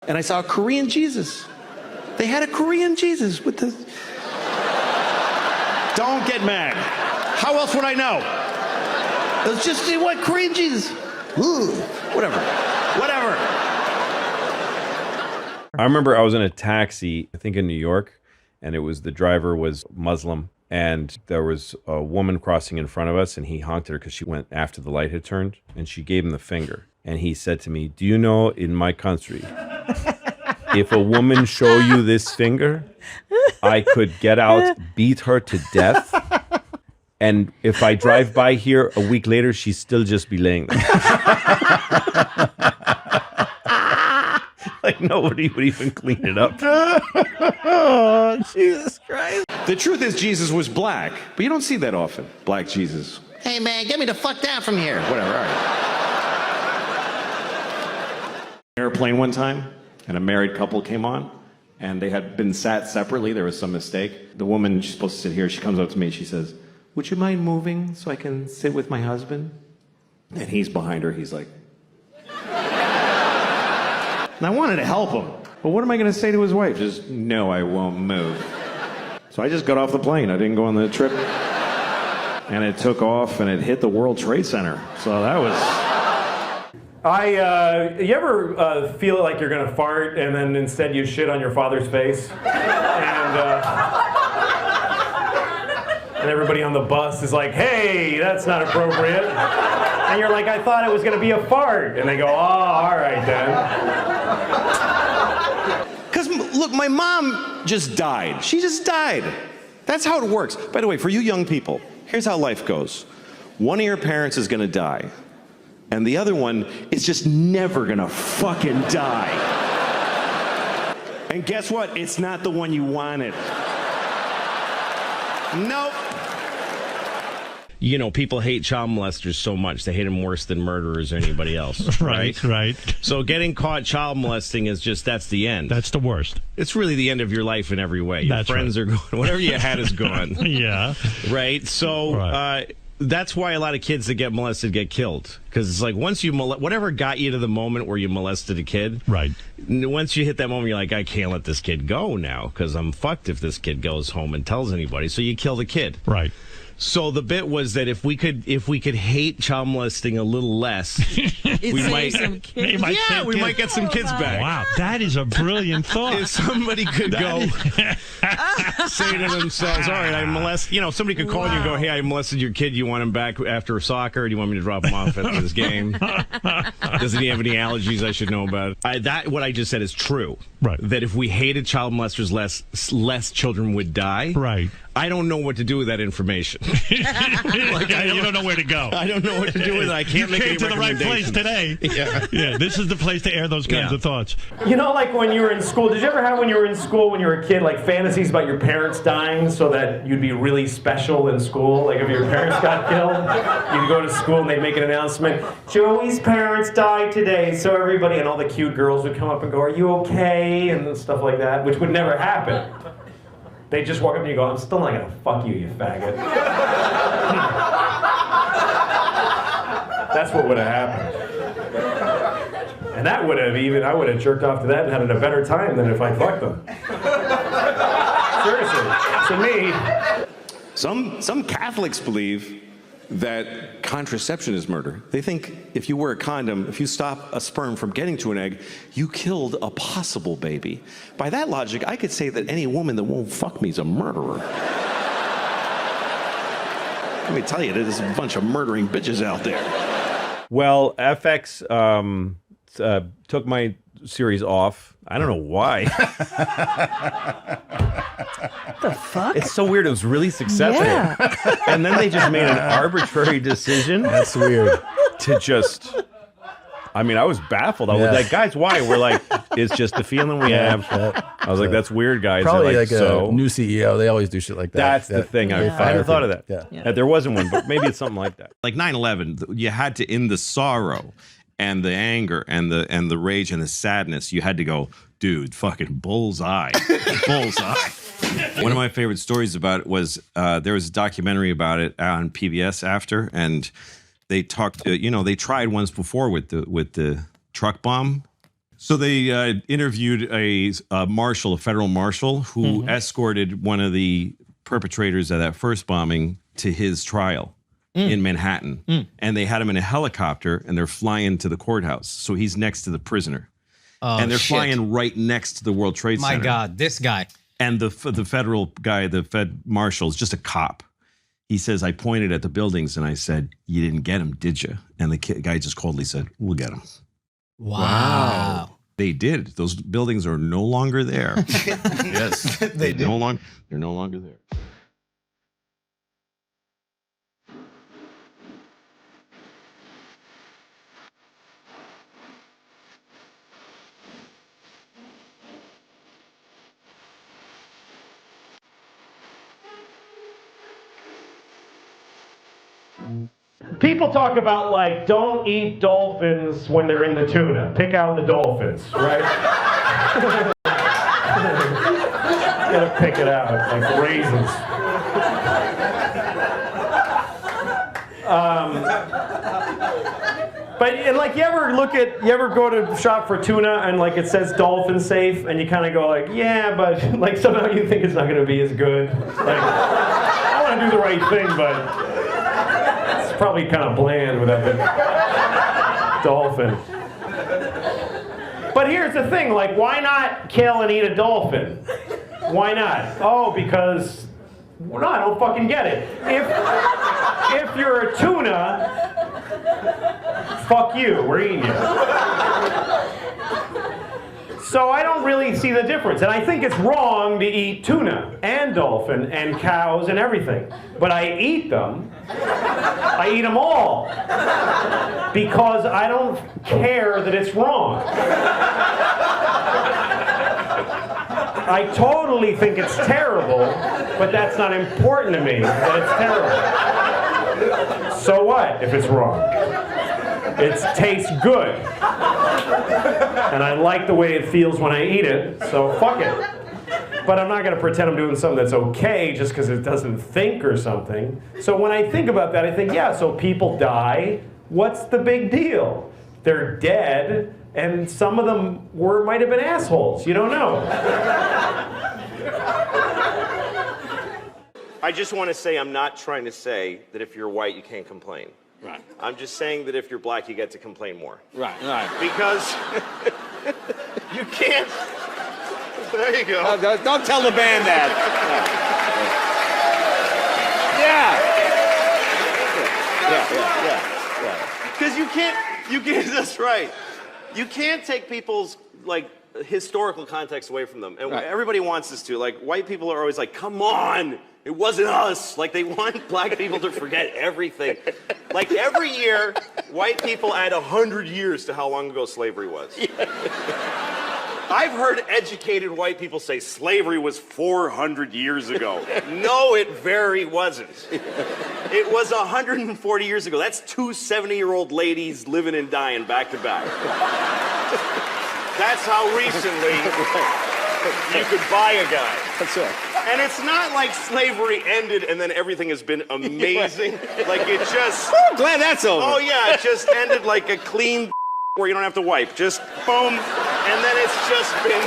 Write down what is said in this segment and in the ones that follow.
And I saw a Korean Jesus. They had a Korean Jesus with the... Don't get mad. How else would I know? It was just, what, Korean Jesus? Ooh, whatever. I remember I was in a taxi, I think in New York, and the driver was Muslim, and there was a woman crossing in front of us, and he honked at her because she went after the light had turned, and she gave him the finger. And he said to me, do you know in my country, if a woman show you this finger, I could get out, beat her to death, and if I drive by here a week later, she'd still just be laying there. Like nobody would even clean it up. Oh, Jesus Christ. The truth is Jesus was black, but you don't see that often. Black Jesus. Hey man, get me the fuck down from here. Whatever, all right. Airplane one time, and a married couple came on, and they had been sat separately. There was some mistake. The woman, she's supposed to sit here, she comes up to me and she says, would you mind moving so I can sit with my husband? And he's behind her, he's like... And I wanted to help him. But what am I going to say to his wife? Just, no, I won't move. So I just got off the plane. I didn't go on the trip. And it took off and it hit the World Trade Center. So that was... You ever feel like you're going to fart and then instead you shit on your father's face? And everybody on the bus is like, hey, that's not appropriate. And you're like, I thought it was going to be a fart. And they go, oh, all right then. Because, look, my mom just died. She just died. That's how it works. By the way, for you young people, here's how life goes. One of your parents is going to die. And the other one is just never going to fucking die. And guess what? It's not the one you wanted. Nope. You know, people hate child molesters so much. They hate them worse than murderers or anybody else. Right. So getting caught child molesting is just, that's the end. That's the worst. It's really the end of your life in every way. Your friends are gone. Whatever you had is gone. Yeah. Right? So that's why a lot of kids that get molested get killed. Because it's like once you whatever got you to the moment where you molested a kid. Right. Once you hit that moment, you're like, I can't let this kid go now because I'm fucked if this kid goes home and tells anybody. So you kill the kid. Right. So the bit was that if we could hate child molesting a little less, we might get some kids back. Wow, that is a brilliant thought. If somebody could go say to themselves, all right, I molest, somebody could call you and go, hey, I molested your kid. You want him back after soccer? Or do you want me to drop him off at this game? Doesn't he have any allergies I should know about? What I just said is true. Right. That if we hated child molesters less children would die. Right. I don't know what to do with that information. You don't know where to go. I don't know what to do with it. I can't make any to the right place today. Yeah, this is the place to air those kinds of thoughts. You know, like when you were in school, did you ever have when you were in school, when you were a kid, like fantasies about your parents dying so that you'd be really special in school? Like if your parents got killed, you'd go to school and they'd make an announcement, Joey's parents died today, so everybody, and all the cute girls would come up and go, are you okay? And stuff like that, which would never happen. They just walk up to you and go, I'm still not going to fuck you, you faggot. That's what would have happened. And that would have I would have jerked off to that and had a better time than if I fucked them. Seriously. To me, some Catholics believe that contraception is murder. They think if you wear a condom, if you stop a sperm from getting to an egg, you killed a possible baby. By that logic, I could say that any woman that won't fuck me is a murderer. Let me tell you, there's a bunch of murdering bitches out there. Well, FX took my series off. I don't know why. What the fuck? It's so weird. It was really successful. Yeah. And then they just made an arbitrary decision. That's weird. To just... I mean, I was baffled. I was like, guys, why? We're like, it's just the feeling we have. I was like, that's weird, guys. Probably like a new CEO. They always do shit like that. That's the thing. I hadn't thought of that. Yeah. There wasn't one, but maybe it's something like that. Like 9/11, you had to end the sorrow and the anger and the rage and the sadness. You had to go, dude, fucking bullseye. Bullseye. One of my favorite stories about it was there was a documentary about it on PBS after, and they talked, they tried once before with the truck bomb. So they interviewed a marshal, a federal marshal, who escorted one of the perpetrators of that first bombing to his trial in Manhattan. And they had him in a helicopter, and they're flying to the courthouse. So he's next to the prisoner. Oh, and they're shit. flying right next to the World Trade Center. My God, this guy. And the federal guy, the Fed marshal, is just a cop. He says, I pointed at the buildings and I said, you didn't get him, did you? And the guy just coldly said, we'll get him. Wow. They did. Those buildings are no longer there. Yes. They're no longer there. People talk about, like, don't eat dolphins when they're in the tuna. Pick out the dolphins, right? You gotta pick it out, like raisins. But and like you ever go to shop for tuna and like it says dolphin safe and you kind of go like, yeah, but like somehow you think it's not gonna be as good. Like, I want to do the right thing, but it's probably kind of bland without the dolphin. But here's the thing, like, why not kill and eat a dolphin? Why not? Oh, because, well, no, I don't fucking get it. If you're a tuna, fuck you, we're eating you. So I don't really see the difference. And I think it's wrong to eat tuna and dolphin and cows and everything. But I eat them. I eat them all. Because I don't care that it's wrong. I totally think it's terrible, but that's not important to me, that it's terrible. So what if it's wrong? It tastes good. And I like the way it feels when I eat it, so fuck it. But I'm not going to pretend I'm doing something that's okay just because it doesn't think or something. So when I think about that, I think, yeah, so people die. What's the big deal? They're dead, and some of them might have been assholes. You don't know. I just want to say I'm not trying to say that if you're white, you can't complain. Right. I'm just saying that if you're black, you get to complain more. Right. Right. Because you can't. There you go. Don't tell the band that. Yeah. Because you can't. That's right. You can't take people's like historical context away from them, and everybody wants us to. Like white people are always like, "Come on, it wasn't us." Like they want black people to forget everything. Like every year, white people add 100 years to how long ago slavery was. I've heard educated white people say slavery was 400 years ago. No, it very wasn't. It was 140 years ago. That's two 70-year-old ladies living and dying back to back. That's how recently you could buy a guy. That's right. And it's not like slavery ended and then everything has been amazing. Like it just... Woo, glad that's over. Oh yeah, it just ended like a clean where you don't have to wipe. Just boom. And then it's just been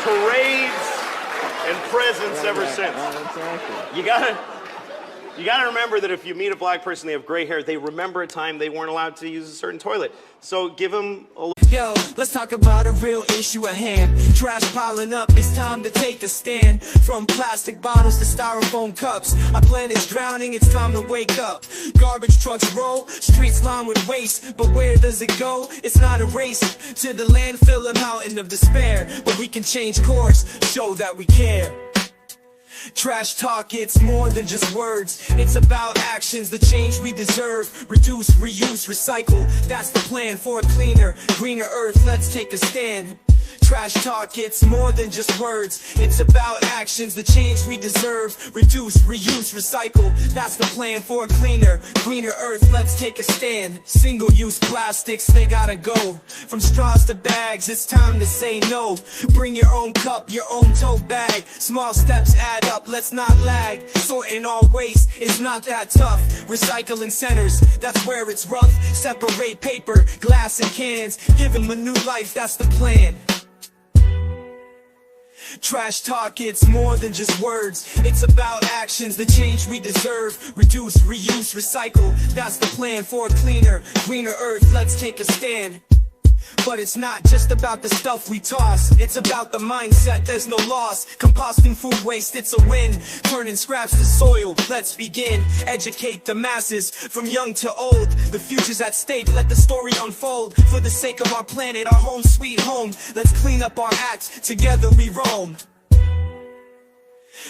parades and presents ever since. You gotta remember that if you meet a black person, they have gray hair, they remember a time they weren't allowed to use a certain toilet. So give them a... Yo, let's talk about a real issue at hand. Trash piling up, it's time to take a stand. From plastic bottles to styrofoam cups, our planet's drowning, it's time to wake up. Garbage trucks roll, streets lined with waste, but where does it go? It's not a race to the landfill, a mountain of despair. But we can change course, show that we care. Trash talk, it's more than just words. It's about actions, the change we deserve. Reduce, reuse, recycle. That's the plan for a cleaner, greener earth. Let's take a stand. Trash talk, it's more than just words. It's about actions, the change we deserve. Reduce, reuse, recycle. That's the plan for a cleaner, greener earth. Let's take a stand. Single-use plastics, they gotta go. From straws to bags, it's time to say no. Bring your own cup, your own tote bag. Small steps add up, let's not lag. Sorting all waste is not that tough. Recycling centers, that's where it's rough. Separate paper, glass, and cans. Give them a new life, that's the plan. Trash talk, it's more than just words. It's about actions, the change we deserve. Reduce, reuse, recycle. That's the plan for a cleaner, greener earth. Let's take a stand. But it's not just about the stuff we toss. It's about the mindset, there's no loss. Composting food waste, it's a win. Turning scraps to soil, let's begin. Educate the masses, from young to old. The future's at stake, let the story unfold. For the sake of our planet, our home sweet home. Let's clean up our act, together we roam.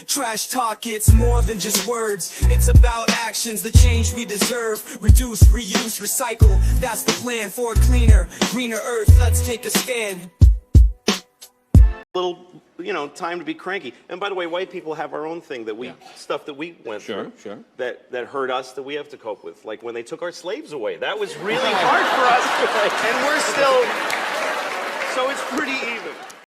Trash talk, it's more than just words. It's about actions, the change we deserve. Reduce, reuse, recycle. That's the plan for a cleaner, greener earth. Let's take a stand. Little, time to be cranky. And by the way, white people have our own thing that stuff that we went through that hurt us that we have to cope with. Like when they took our slaves away. That was really hard for us. And we're still, so it's pretty even.